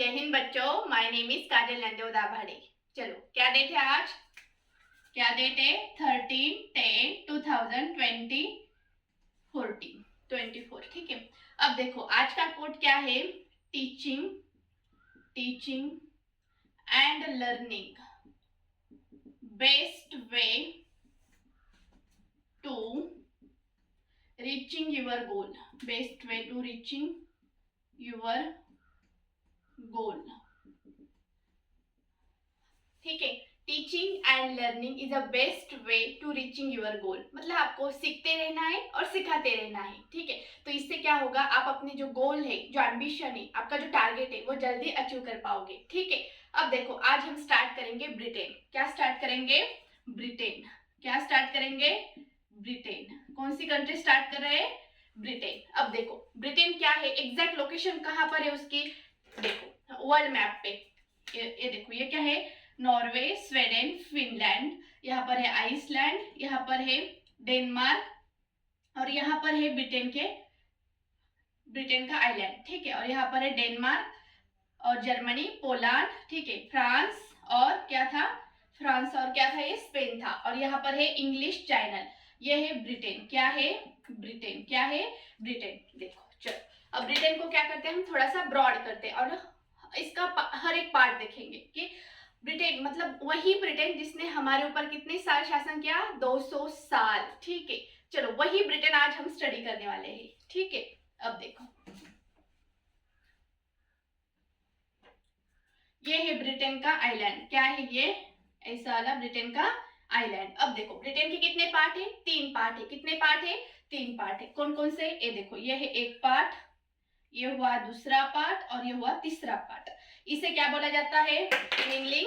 जय हिंद बच्चों, my name is काजल नंदो दाभाडे। चलो क्या डेट है आज? क्या डेट है? 13/10/2024। ठीक है। अब देखो आज का कोड क्या है? Teaching teaching and learning best way to reaching your goal. Best way to reaching your goal. ठीक है। Teaching and learning is a best way to reaching your goal. मतलब आपको सीखते रहना है और सिखाते रहना है। ठीक है। तो इससे क्या होगा, आप अपने जो गोल है, जो एम्बिशन है, आपका जो टारगेट है, वो जल्दी अचीव कर पाओगे। ठीक है। अब देखो आज हम स्टार्ट करेंगे ब्रिटेन। क्या स्टार्ट करेंगे? ब्रिटेन। क्या स्टार्ट करेंगे? ब्रिटेन। कौन सी कंट्री स्टार्ट कर रहे हैं? ब्रिटेन। अब देखो ब्रिटेन क्या है, एग्जैक्ट लोकेशन कहाँ पर है उसकी? देखो वर्ल्ड मैप पे ये देखो, ये क्या है? नॉर्वे, स्वीडन, फिनलैंड, यहाँ पर है आइसलैंड, यहाँ पर है डेनमार्क और यहाँ पर है ब्रिटेन का आइलैंड। ठीक है। और यहाँ पर है डेनमार्क और जर्मनी, पोलैंड, ठीक है, फ्रांस और क्या था? फ्रांस और क्या था? ये स्पेन था। और यहाँ पर है इंग्लिश चैनल। ये है ब्रिटेन। क्या है? ब्रिटेन। क्या है? ब्रिटेन। देखो चलो अब ब्रिटेन को क्या करते हैं, हम थोड़ा सा ब्रॉड करते हैं और इसका हर एक पार्ट देखेंगे कि ब्रिटेन मतलब वही ब्रिटेन जिसने हमारे ऊपर कितने साल शासन किया? 200 साल। ठीक है। चलो वही ब्रिटेन आज हम स्टडी करने वाले हैं। ठीक है। अब देखो ये है ब्रिटेन का आइलैंड। क्या है ये? ऐसा वाला ब्रिटेन का आइलैंड। अब देखो ब्रिटेन के कितने पार्ट है? 3 पार्ट है। कितने पार्ट है? 3 पार्ट है। कौन कौन से? ये देखो, ये है एक पार्ट, ये हुआ दूसरा पार्ट और ये हुआ तीसरा पार्ट। इसे क्या बोला जाता है? मेनली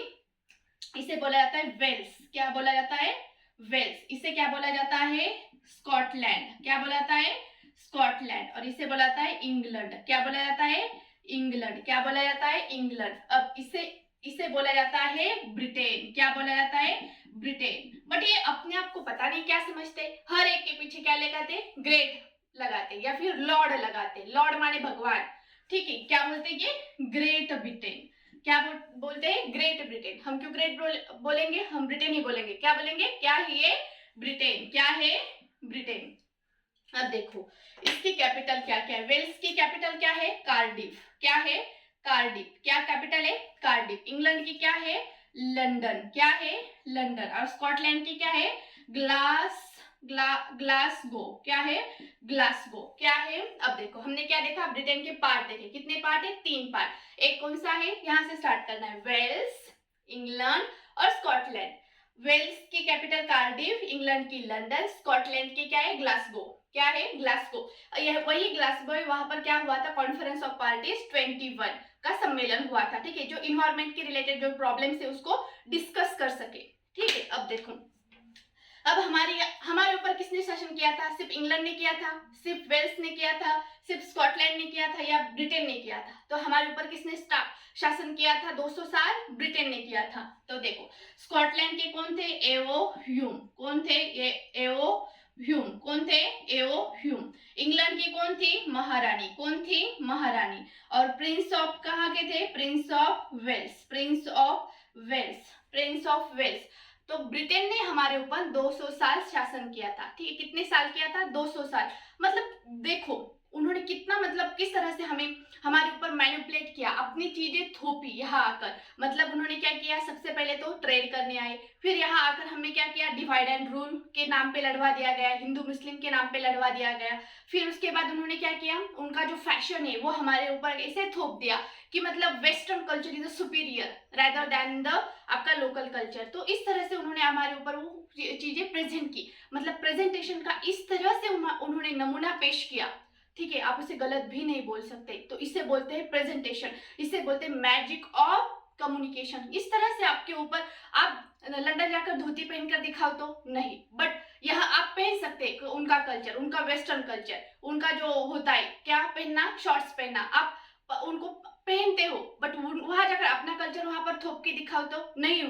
इसे बोला जाता है वेल्स। क्या बोला जाता है? वेल्स। इसे क्या बोला जाता है? स्कॉटलैंड। क्या बोला जाता है? स्कॉटलैंड। और इसे बोला जाता है इंग्लैंड। क्या बोला जाता है? इंग्लैंड। क्या बोला जाता है? इंग्लैंड। अब इसे बोला जाता है ब्रिटेन। क्या बोला जाता है? ब्रिटेन। बट ये अपने आप को पता नहीं क्या समझते, हर एक के पीछे क्या लगाते? ग्रेट लगाते या फिर लॉर्ड लगाते। लॉर्ड माने भगवान। ठीक है। क्या बोलते? ये ग्रेट ब्रिटेन। क्या बोलते हैं? Great Britain. हम क्यों ग्रेट बोलेंगे? हम ब्रिटेन ही बोलेंगे। क्या बोलेंगे? क्या है ये? ब्रिटेन। क्या है? ब्रिटेन। अब देखो इसकी कैपिटल क्या क्या है? वेल्स की कैपिटल क्या है? कार्डिफ। क्या है? कार्डिफ। क्या कैपिटल है? कार्डिफ। इंग्लैंड की क्या है? लंदन। क्या है? लंदन। और स्कॉटलैंड की क्या है? ग्लासगो। क्या है? ग्लासगो। क्या है? अब देखो हमने क्या देखा? ब्रिटेन के पार्ट देखे। कितने पार्ट है? 3 पार्ट। एक कौन सा है? यहाँ से स्टार्ट करना है। वेल्स, इंग्लैंड और स्कॉटलैंड। वेल्स की कैपिटल कार्डिफ, इंग्लैंड की लंदन, स्कॉटलैंड की क्या है? ग्लासगो। क्या है? ग्लासगो। यह वही ग्लासगो है, वहां पर क्या हुआ था? कॉन्फ्रेंस ऑफ पार्टीज 21 का सम्मेलन हुआ था। ठीक है। जो इन्वायरमेंट के रिलेटेड जो प्रॉब्लम्स है उसको डिस्कस कर सके। ठीक है। अब देखो अब हमारे ऊपर किसने शासन किया था? सिर्फ इंग्लैंड ने किया था? सिर्फ वेल्स ने किया था? सिर्फ स्कॉटलैंड ने किया था या ब्रिटेन ने किया था? तो हमारे ऊपर किसने शासन किया था 200 साल? ब्रिटेन ने किया था। तो देखो स्कॉटलैंड के कौन थे? एओ ह्यूम। कौन थे ये? एओ ह्यूम। कौन थे? एओ ह्यूम। इंग्लैंड की कौन थी? महारानी। कौन थी? महारानी। और प्रिंस ऑफ कहाँ के थे? Prince of Wales. Prince of Wales. Prince of Wales. तो ब्रिटेन ने हमारे ऊपर 200 साल शासन किया था। ठीक है। कितने साल किया था? 200 साल। मतलब देखो उन्होंने कितना मतलब किस तरह से हमारे ऊपर मैनिपुलेट किया, अपनी चीजें थोपी यहाँ आकर। मतलब उन्होंने क्या किया? सबसे पहले तो ट्रेड करने आए, फिर यहाँ आकर हमें क्या किया? डिवाइड एंड रूल के नाम पे लड़वा दिया गया, हिंदू मुस्लिम के नाम पे लड़वा दिया गया। फिर उसके बाद उन्होंने क्या किया? उनका जो फैशन है वो हमारे ऊपर ऐसे थोप दिया कि मतलब western culture is superior rather than the आपका लोकल कल्चर। तो इस तरह से उन्होंने हमारे ऊपर वो चीजें प्रेजेंट की। मतलब प्रेजेंटेशन का इस तरह से उन्होंने नमूना पेश किया। ठीक है। आप उसे गलत भी नहीं बोल सकते। तो इसे बोलते हैं प्रेजेंटेशन। इसे बोलते हैं मैजिक ऑफ कम्युनिकेशन। इस तरह से आपके ऊपर, आप लंदन जाकर धोती पहनकर दिखाओ तो नहीं, बट यहाँ आप पहन सकते हैं उनका कल्चर, उनका वेस्टर्न कल्चर, उनका जो होता है क्या पहनना? शॉर्ट्स पहनना। आप उनको पहनते हो, बट वहां जाकर अपना कल्चर वहां पर थोप के दिखाओ तो नहीं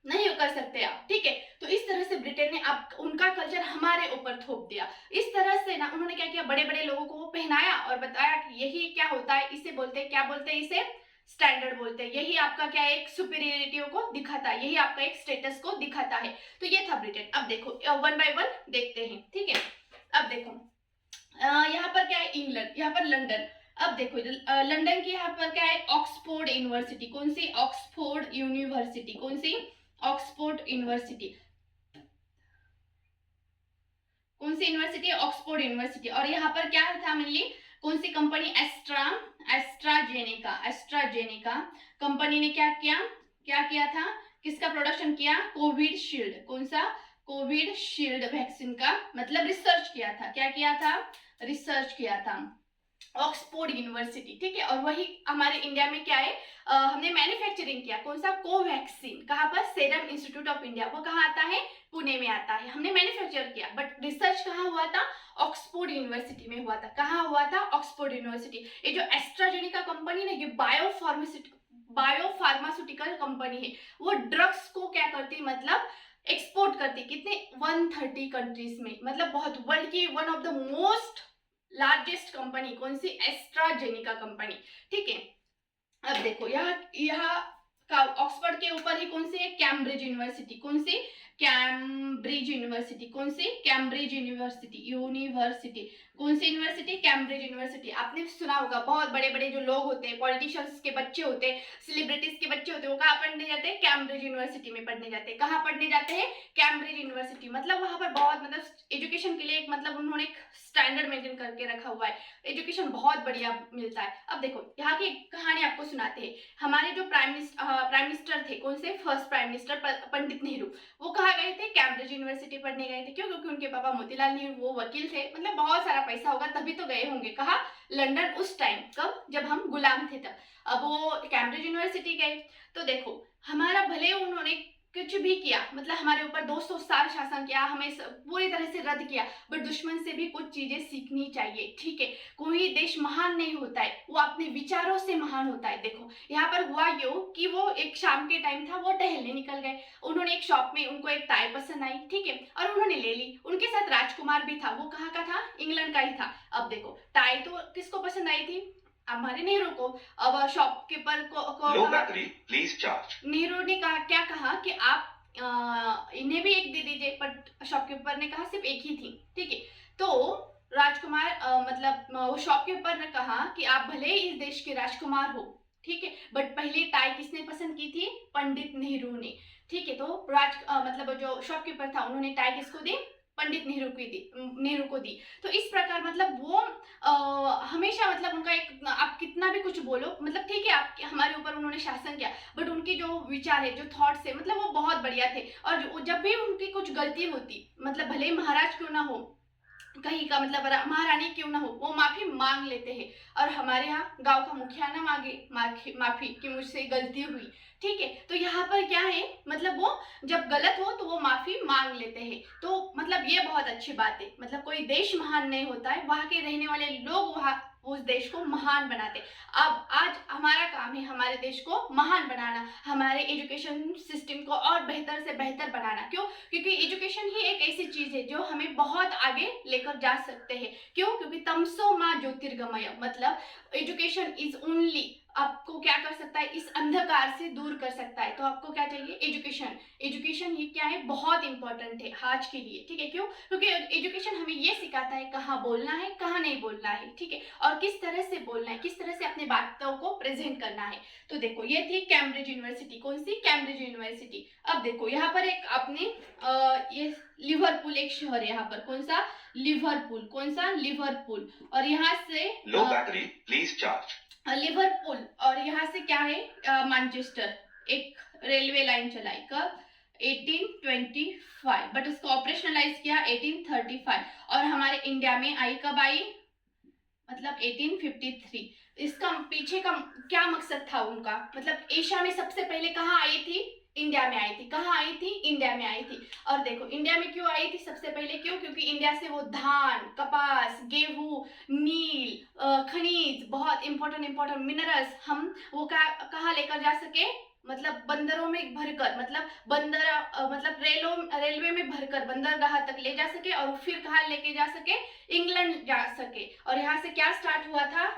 कर सकते आप। ठीक है। तो इस तरह से ब्रिटेन ने आप उनका कल्चर हमारे ऊपर थोप दिया। इस तरह से ना उन्होंने क्या किया? बड़े बड़े लोगों को वो पहनाया और बताया कि यही क्या होता है। इसे बोलते हैं, क्या बोलते हैं? इसे स्टैंडर्ड बोलते हैं। यही आपका क्या है, एक सुपीरियरिटी को दिखाता है, यही आपका एक स्टेटस को दिखाता है। तो ये था ब्रिटेन। अब देखो वन बाय वन देखते हैं, ठीक है। अब देखो यहाँ पर क्या है, इंग्लैंड, यहाँ पर लंदन। अब देखो लंदन की यहाँ पर क्या है, ऑक्सफोर्ड यूनिवर्सिटी। कौन सी, ऑक्सफोर्ड यूनिवर्सिटी। कौन सी, ऑक्सफोर्ड यूनिवर्सिटी। कौन सी यूनिवर्सिटी, ऑक्सफोर्ड यूनिवर्सिटी। और यहाँ पर क्या था मेनली, कौन सी कंपनी, एस्ट्राजेनेका। एस्ट्राजेनेका कंपनी ने क्या किया था, किसका प्रोडक्शन किया, कोविड शील्ड। कौन सा, कोविड शील्ड वैक्सीन का मतलब रिसर्च किया था। क्या किया था, रिसर्च किया था ऑक्सफोर्ड यूनिवर्सिटी, ठीक है। और वही हमारे इंडिया में क्या है, हमने मैन्युफैक्चरिंग किया। कौन सा, कोवैक्सीन। कहाँ पर, सीरम इंस्टीट्यूट ऑफ इंडिया। वो कहाँ आता है, पुणे में आता है। हमने मैन्युफैक्चर किया, बट रिसर्च कहाँ हुआ था, ऑक्सफोर्ड यूनिवर्सिटी में हुआ था। कहाँ हुआ था, ऑक्सफोर्ड यूनिवर्सिटी। ये जो एस्ट्राजेनेका कंपनी ना, ये बायोफार्मास्यूटिकल कंपनी है। वो ड्रग्स को क्या करती, मतलब एक्सपोर्ट करती, कितने, 130 कंट्रीज में, मतलब बहुत, वर्ल्ड की one of the most largest company. कौन सी, एस्ट्राजेनेका कंपनी, ठीक है। अब देखो यहाँ का ऑक्सफोर्ड के ऊपर ही कौन सी है, कैम्ब्रिज यूनिवर्सिटी। कौन सी, कैम्ब्रिज यूनिवर्सिटी। कौन सी, कैम्ब्रिज यूनिवर्सिटी। कौन सी यूनिवर्सिटी, कैम्ब्रिज यूनिवर्सिटी। आपने सुना होगा, बहुत बड़े बड़े जो लोग होते हैं, पॉलिटिशियंस के बच्चे होते हैं, सेलिब्रिटीज के बच्चे होते हैं, वो कहाँ पढ़ने जाते हैं, कैम्ब्रिज यूनिवर्सिटी में पढ़ने जाते हैं। कहाँ पढ़ने जाते हैं, कैम्ब्रिज यूनिवर्सिटी। मतलब वहां पर बहुत, मतलब एजुकेशन के लिए एक, मतलब उन्होंने एक स्टैंडर्ड मेंटेन करके रखा हुआ है, एजुकेशन बहुत बढ़िया मिलता है। अब देखो यहाँ की कहानी आपको सुनाते हैं। हमारे जो प्राइम मिनिस्टर थे, कौन से, first prime minister Pandit Nehru, वो कहाँ गए थे, कैम्ब्रिज यूनिवर्सिटी पढ़ने गए थे। क्यों, क्योंकि उनके पापा मोतीलाल नेहरू वो वकील थे, मतलब बहुत सारा पैसा होगा तभी तो गए होंगे। कहाँ, लंदन। उस टाइम कब, जब हम गुलाम थे तब। अब वो कैम्ब्रिज यूनिवर्सिटी गए। तो देखो हमारा, भले उन्होंने कुछ भी किया, मतलब हमारे ऊपर 200 साल शासन किया, हमें पूरी तरह से रद्द किया, बट दुश्मन से भी कुछ चीजें सीखनी चाहिए, ठीक है। कोई देश महान नहीं होता है, वो अपने विचारों से महान होता है। देखो यहाँ पर हुआ यो कि वो एक शाम के टाइम था, वो टहलने निकल गए। उन्होंने एक शॉप में, उनको एक टाई पसंद आई, ठीक है, और उन्होंने ले ली। उनके साथ राजकुमार भी था, वो कहाँ का था, इंग्लैंड का ही था। अब देखो टाई तो किसको पसंद आई थी, हमारे नेहरू को। अब शॉपकीपर नेहरू ने कहा, क्या कहा कि आप इन्हें भी एक दे दीजिए, बट शॉपकीपर ने कहा सिर्फ एक ही थी, ठीक है। तो राजकुमार मतलब वो शॉपकीपर ने कहा कि आप भले ही इस देश के राजकुमार हो, ठीक है, बट पहले टाई किसने पसंद की थी, पंडित नेहरू ने, ठीक है। तो मतलब जो शॉपकीपर था, उन्होंने टाई किसको दी, पंडित नेहरू को दी। तो इस प्रकार मतलब वो हमेशा, मतलब उनका एक, आप कितना भी कुछ बोलो, मतलब ठीक है, आप हमारे ऊपर उन्होंने शासन किया, बट उनके जो विचार है, जो थॉट्स है, मतलब वो बहुत बढ़िया थे। और जब भी उनकी कुछ गलती होती, मतलब भले ही महाराज क्यों ना हो, कहीं का मतलब महारानी क्यों ना हो, वो माफी मांग लेते हैं। और हमारे यहाँ गांव का मुखिया ना मांगे माफी कि मुझसे गलती हुई, ठीक है। तो यहाँ पर क्या है, मतलब वो जब गलत हो तो वो माफी मांग लेते हैं। तो मतलब ये बहुत अच्छी बात है, मतलब कोई देश महान नहीं होता है, वहाँ के रहने वाले लोग वहाँ उस देश को महान बनाते। अब आज हमारा काम है हमारे देश को महान बनाना, हमारे एजुकेशन सिस्टम को और बेहतर से बेहतर बनाना। क्यों, क्योंकि एजुकेशन ही एक ऐसी चीज है जो हमें बहुत आगे लेकर जा सकते हैं। क्यों, क्योंकि तमसो माँ ज्योतिर्गमय, मतलब एजुकेशन इज ओनली, आपको क्या कर सकता है, इस अंधकार से दूर कर सकता है। तो आपको क्या चाहिए, एजुकेशन। एजुकेशन ये क्या है, बहुत इंपॉर्टेंट है आज के लिए, ठीक है। क्यों, क्योंकि एजुकेशन हमें ये सिखाता है कहाँ बोलना है, कहाँ नहीं बोलना है, ठीक है, और किस तरह से बोलना है, किस तरह से अपने बातों को प्रेजेंट करना है। तो देखो ये थी कैम्ब्रिज यूनिवर्सिटी। कौन सी, कैम्ब्रिज यूनिवर्सिटी। अब देखो यहाँ पर एक आपने ये लिवरपूल एक शहर है यहाँ पर, कौन सा, लिवरपूल। कौन सा, लिवरपूल। और यहाँ से लिवरपूल, और यहाँ से क्या है, मैनचेस्टर, एक रेलवे लाइन चलाई कब, 1825, बट उसको ऑपरेशनलाइज किया 1835। और हमारे इंडिया में आई कब आई, मतलब 1853। इसका पीछे का क्या मकसद था उनका, मतलब एशिया में सबसे पहले कहाँ आई थी, इंडिया में आई थी। कहाँ आई थी, इंडिया में आई थी। और देखो इंडिया में क्यों आई थी सबसे पहले, क्यों, क्योंकि इंडिया से वो धान, कपास, गेहूं, नील, खनिज, बहुत इंपॉर्टेंट मिनरल्स हम वो कहाँ लेकर जा सके, मतलब बंदरों में भरकर, मतलब मतलब रेलवे में भरकर बंदरगाह तक ले जा सके, और फिर कहाँ लेके जा सके, इंग्लैंड जा सके। और यहाँ से क्या स्टार्ट हुआ था,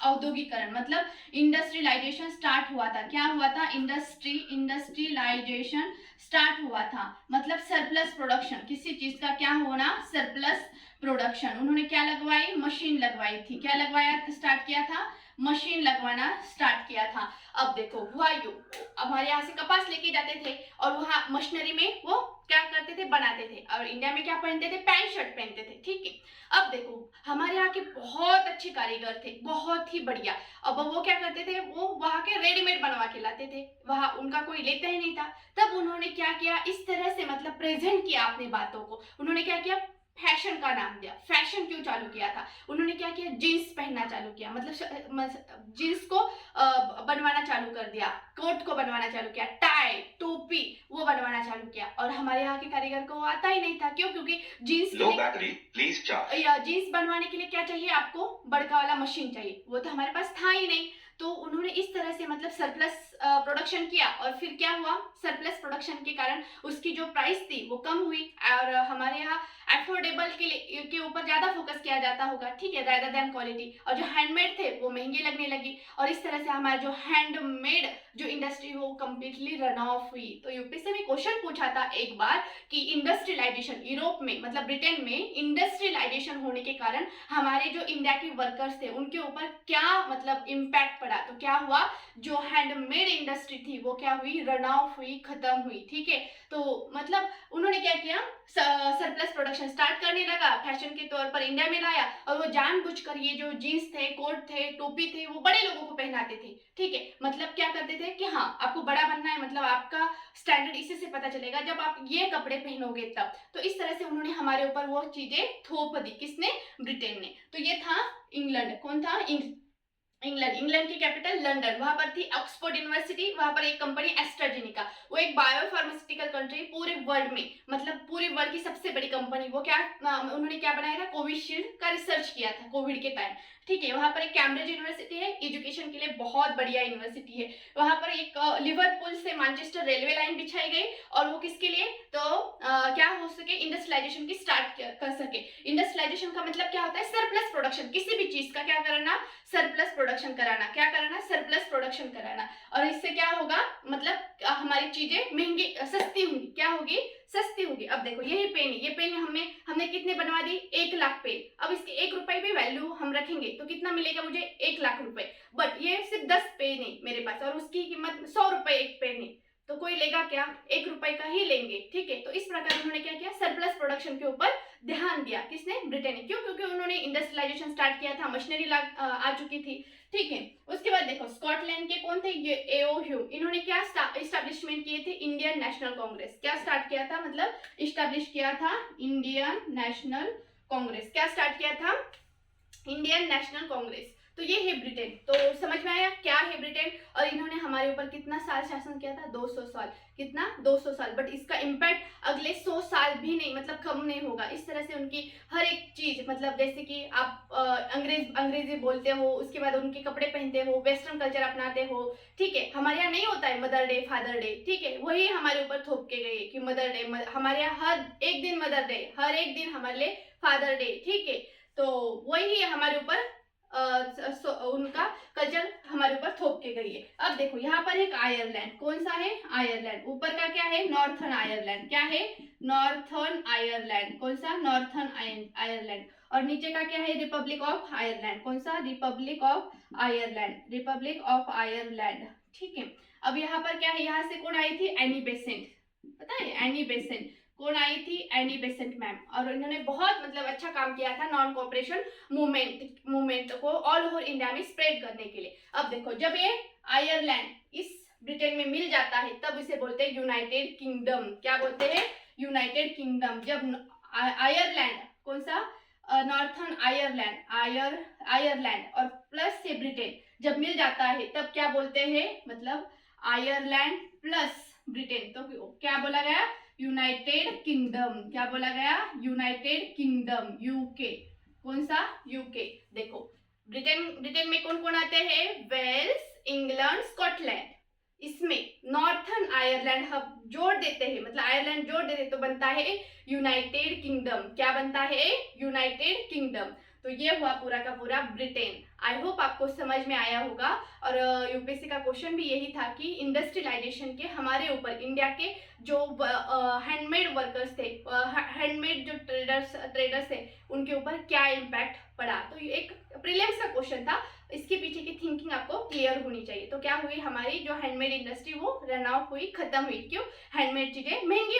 औद्योगिकरण मतलब इंडस्ट्रियलाइजेशन स्टार्ट हुआ था। क्या हुआ था? इंडस्ट्रियलाइजेशन स्टार्ट हुआ था, मतलब सरप्लस प्रोडक्शन, किसी चीज का क्या होना? Surplus production. उन्होंने क्या लगवाई? मशीन लगवाई थी। क्या लगवाया स्टार्ट किया था? मशीन लगवाना स्टार्ट किया था। अब देखो हुआ यूं, हमारे यहाँ से कपास लेके जाते थे और वहाँ मशीनरी में वो क्या करते थे? बनाते थे। और इंडिया में क्या पहनते थे? पैंट शर्ट पहनते थे। ठीक है, अब देखो हमारे यहाँ के बहुत अच्छे कारीगर थे, बहुत ही बढ़िया। अब वो क्या करते थे? वो वहाँ के रेडीमेड बनवा के लाते थे, वहाँ उनका कोई लेता ही नहीं था। तब उन्होंने क्या किया? इस तरह से मतलब प्रेजेंट किया अपनी बातों को। उन्होंने क्या किया? फैशन का नाम दिया। फैशन क्यों चालू किया था? उन्होंने क्या किया? जीन्स पहनना चालू किया, मतलब जीन्स को बनवाना चालू कर दिया, कोट को बनवाना चालू किया, टाई टोपी वो बनवाना चालू किया। और हमारे यहाँ के कारीगर को आता ही नहीं था। क्यों? क्योंकि jeans low battery please charge. Jeans बनवाने के लिए क्या चाहिए? आपको बड़का वाला मशीन चाहिए, वो तो हमारे पास था ही नहीं। तो उन्होंने इस तरह से मतलब सरप्लस प्रोडक्शन किया। और फिर क्या हुआ? सरप्लस प्रोडक्शन के कारण उसकी जो प्राइस थी वो कम हुई और हमारे यहाँ अफोर्डेबल के ऊपर ज्यादा फोकस किया जाता होगा, ठीक है, रादर देन क्वालिटी। और जो हैंडमेड थे वो महंगे लगने लगी और इस तरह से हमारा जो हैंडमेड जो इंडस्ट्री वो कंप्लीटली रन ऑफ हुई। तो यूपीएससी में क्वेश्चन पूछा था एक बार कि इंडस्ट्रियलाइजेशन यूरोप में मतलब ब्रिटेन में इंडस्ट्रियलाइजेशन होने के कारण हमारे जो इंडिया के वर्कर्स थे उनके ऊपर क्या मतलब इम्पैक्ट पड़ा। तो क्या हुआ? जो हैंडमेड इंडस्ट्री थी वो क्या हुई? रन ऑफ हुई, खत्म हुई। ठीक है, तो मतलब उन्होंने क्या किया? सरप्लस प्रोडक्शन स्टार्ट करने लगा, फैशन के तौर पर इंडिया में लाया और वो जानबूझकर ये जो जीन्स थे, कोट थे, टोपी थे वो बड़े लोगों को पहनाते थे। ठीक है, मतलब क्या करते थे कि हाँ आपको बड़ा बनना है, मतलब आपका स्टैंडर्ड इसी से पता चलेगा जब आप ये कपड़े पहनोगे तब। तो इस तरह से उन्होंने हमारे ऊपर वो चीजें थोप दी। किसने? ब्रिटेन ने। तो ये था इंग्लैंड। कौन था? इंग्लैंड की कैपिटल लंदन, वहां पर थी ऑक्सफोर्ड यूनिवर्सिटी, वहां पर एक कंपनी एस्ट्राजेनिका, वो एक बायोफार्मास्यूटिकल कंट्री पूरे वर्ल्ड में, मतलब पूरे वर्ल्ड की सबसे बड़ी कंपनी। वो क्या उन्होंने क्या बनाया था? कोविशील्ड का रिसर्च किया था कोविड के टाइम। ठीक है, वहां पर एक कैम्ब्रिज यूनिवर्सिटी है, एजुकेशन के लिए बहुत बढ़िया यूनिवर्सिटी है। वहां पर एक लिवरपूल से मैनचेस्टर रेलवे लाइन बिछाई गई और वो किसके लिए? तो क्या हो सके? इंडस्ट्रियलाइजेशन की स्टार्ट कर सके। इंडस्ट्रियलाइजेशन का मतलब क्या होता है? सरप्लस प्रोडक्शन, किसी भी चीज का क्या करना? सरप्लस प्रोडक्शन कराना। क्या कराना? सरप्लस प्रोडक्शन कराना। और इससे क्या होगा? मतलब हमारी चीजें महंगी सस्ती होंगी। क्या होगी? सस्ती होगी। अब देखो यही पेन, ये पेन हमने कितने बनवा दी? 1 लाख पेन। अब इसके 1 रुपए भी वैल्यू हम रखेंगे तो कितना मिलेगा मुझे? 1 लाख रुपए। बट ये सिर्फ 10 पेन है मेरे पास और उसकी कीमत 100 रुपए एक पेन है, तो कोई लेगा क्या? 1 रुपए का ही लेंगे। ठीक है, तो इस प्रकार उन्होंने क्या किया? सरप्लस प्रोडक्शन के ऊपर ध्यान दिया। किसने? ब्रिटेन ने। क्यों? क्योंकि उन्होंने इंडस्ट्रियलाइजेशन स्टार्ट किया था, मशीनरी आ चुकी थी। ठीक है, उसके बाद देखो स्कॉटलैंड के कौन थे? ये एओ ह्यू। इन्होंने क्या इस्टेब्लिशमेंट किए थे? Indian national Congress. क्या स्टार्ट किया था? मतलब इस्टेब्लिश किया था इंडियन नेशनल कांग्रेस। क्या स्टार्ट किया था? Indian national Congress. तो ये है ब्रिटेन। तो समझ में आया क्या है ब्रिटेन? और इन्होंने हमारे ऊपर कितना साल शासन किया था? 200 साल। कितना? 200 साल। बट इसका इम्पैक्ट अगले 100 साल भी नहीं, मतलब कम नहीं होगा। इस तरह से उनकी हर एक चीज, मतलब जैसे कि आप अंग्रेजी बोलते हो, उसके बाद उनके कपड़े पहनते हो, वेस्टर्न कल्चर अपनाते हो। ठीक है, हमारे यहाँ नहीं होता है मदर डे, फादर डे। ठीक है, वही हमारे ऊपर थोप के गए कि मदर डे, हमारे यहाँ हर एक दिन मदर डे, हर एक दिन हमारे लिए फादर डे। ठीक है, तो वही हमारे ऊपर उनका कल्चर हमारे ऊपर थोप के गई है। अब देखो यहाँ पर एक आयरलैंड। कौन सा है? आयरलैंड। ऊपर का क्या है? Northern Ireland. क्या है? Northern Ireland. कौन सा? Northern Ireland. और नीचे का क्या है? Republic of Ireland. कौन सा? Republic of Ireland. Republic of Ireland. ठीक है, अब यहाँ पर क्या है? यहाँ से कौन आई थी? Annie Besant. पता है एनी बेसेंट कौन आई थी? Annie Besant ma'am. और इन्होंने बहुत मतलब अच्छा काम किया था नॉन कॉपरेशन मूवमेंट को ऑल ओवर इंडिया में स्प्रेड करने के लिए। अब देखो जब ये आयरलैंड इस ब्रिटेन में मिल जाता है तब इसे बोलते हैं यूनाइटेड किंगडम। क्या बोलते हैं? United kingdom. जब आयरलैंड, कौन सा? नॉर्थर्न आयरलैंड और प्लस से ब्रिटेन जब मिल जाता है तब क्या बोलते हैं? मतलब आयरलैंड प्लस ब्रिटेन। तो क्या बोला गया? United kingdom. क्या बोला गया? United kingdom, UK. कौन सा? यूके। देखो ब्रिटेन में कौन कौन आते हैं? Wales, England, Scotland. इसमें नॉर्थर्न आयरलैंड हम जोड़ देते हैं, मतलब आयरलैंड जोड़ देते तो बनता है यूनाइटेड किंगडम। क्या बनता है? United kingdom. तो ये हुआ पूरा का पूरा ब्रिटेन। आई होप आपको समझ में आया होगा। और यूपीएससी का क्वेश्चन भी यही था कि इंडस्ट्रियलाइजेशन के हमारे ऊपर, इंडिया के जो हैंडमेड वर्कर्स थे, हैंडमेड जो ट्रेडर्स थे, उनके ऊपर क्या इम्पैक्ट पड़ा। तो ये एक प्रीलिम्स का क्वेश्चन था, इसके पीछे की थिंकिंग आपको क्लियर होनी चाहिए। तो क्या हुई, हमारी जो हैंडमेड इंडस्ट्री वो रन आउट हुई, खत्म हुई। क्यों? हैंडमेड चीजें महंगी